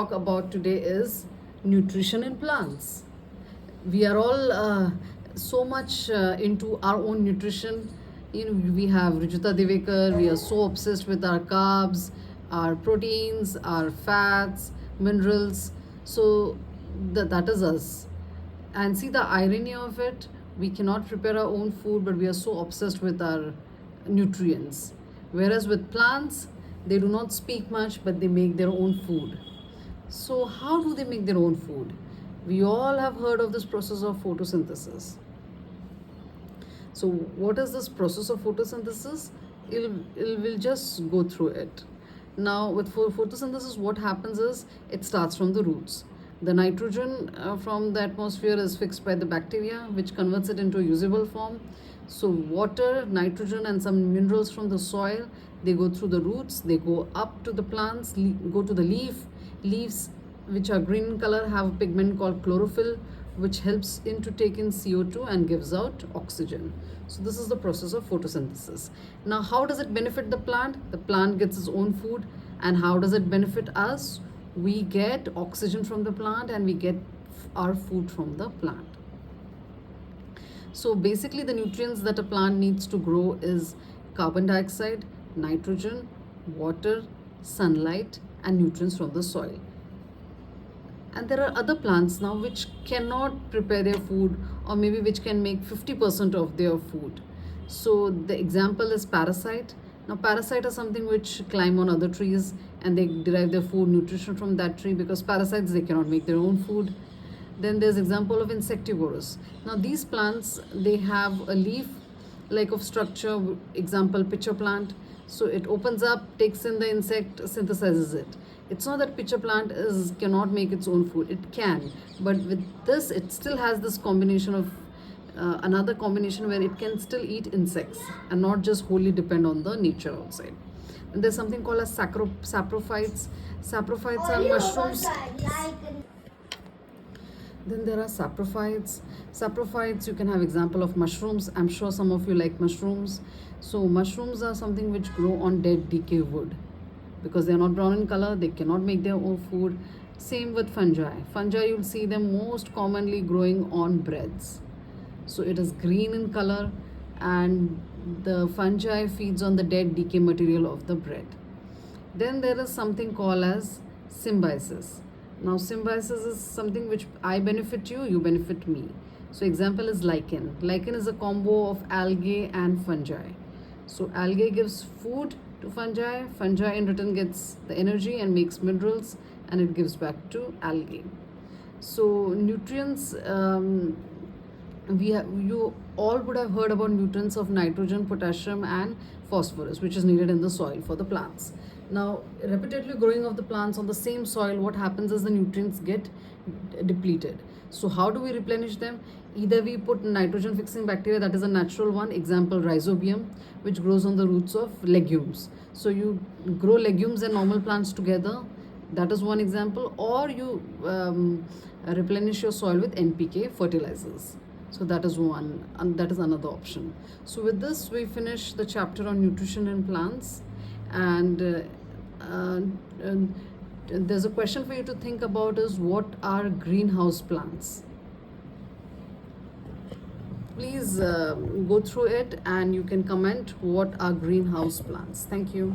Talk about today is nutrition in plants. We are all so much into our own nutrition. We have Rujuta Devekar. We are so obsessed with our carbs, our proteins, our fats, minerals. So that is us. And see the irony of it. We cannot prepare our own food, but we are so obsessed with our nutrients. Whereas with plants, they do not speak much, but they make their own food. So, how do they make their own food? We all have heard of this process of photosynthesis. So, what is this process of photosynthesis? We'll just go through it. Now, with photosynthesis, what happens is it starts from the roots. The nitrogen from the atmosphere is fixed by the bacteria, which converts it into a usable form. So, water, nitrogen, and some minerals from the soil, they go through the roots, they go up to the plants, go to the leaf. Leaves, which are green in color, have a pigment called chlorophyll, which helps in to take in CO2 and gives out oxygen. So this is the process of photosynthesis. Now, how does it benefit the plant? The plant gets its own food. And how does it benefit us? We get oxygen from the plant and we get our food from the plant. So basically, the nutrients that a plant needs to grow is carbon dioxide, nitrogen, water, sunlight, and nutrients from the soil. And there are other plants now which cannot prepare their food, or maybe which can make 50% of their food. So the example is parasite. Now parasite are something which climb on other trees and they derive their food nutrition from that tree, because parasites, they cannot make their own food. Then there's example of insectivorous. Now these plants, they have a leaf like of structure, example pitcher plant. So it opens up, takes in the insect, synthesizes it. It's not that pitcher plant cannot make its own food. It can, but with this, it still has this combination of another combination where it can still eat insects and not just wholly depend on the nature outside. And there's something called as saprophytes. Saprophytes are mushrooms. Then there are saprophytes. Saprophytes, you can have example of mushrooms. I'm sure some of you like mushrooms. So mushrooms are something which grow on dead decay wood. Because they are not brown in color, they cannot make their own food. Same with fungi. Fungi, you'll see them most commonly growing on breads. So it is green in color and the fungi feeds on the dead decay material of the bread. Then there is something called as symbiosis. Now symbiosis is something which I benefit you, you benefit me. So example is lichen. Lichen is a combo of algae and fungi. So algae gives food to fungi. Fungi in return gets the energy and makes minerals, and it gives back to algae. So nutrients, you all would have heard about nutrients of nitrogen, potassium, and phosphorus, which is needed in the soil for the plants. Now, repeatedly growing of the plants on the same soil, what happens is the nutrients get depleted. So how do we replenish them? Either we put nitrogen fixing bacteria, that is a natural one, example rhizobium, which grows on the roots of legumes. So you grow legumes and normal plants together, that is one example. Or you replenish your soil with NPK fertilizers. So that is one, and that is another option. So with this, we finish the chapter on nutrition in plants. And there's a question for you to think about is, what are greenhouse plants? Please go through it and you can comment what are greenhouse plants. Thank you.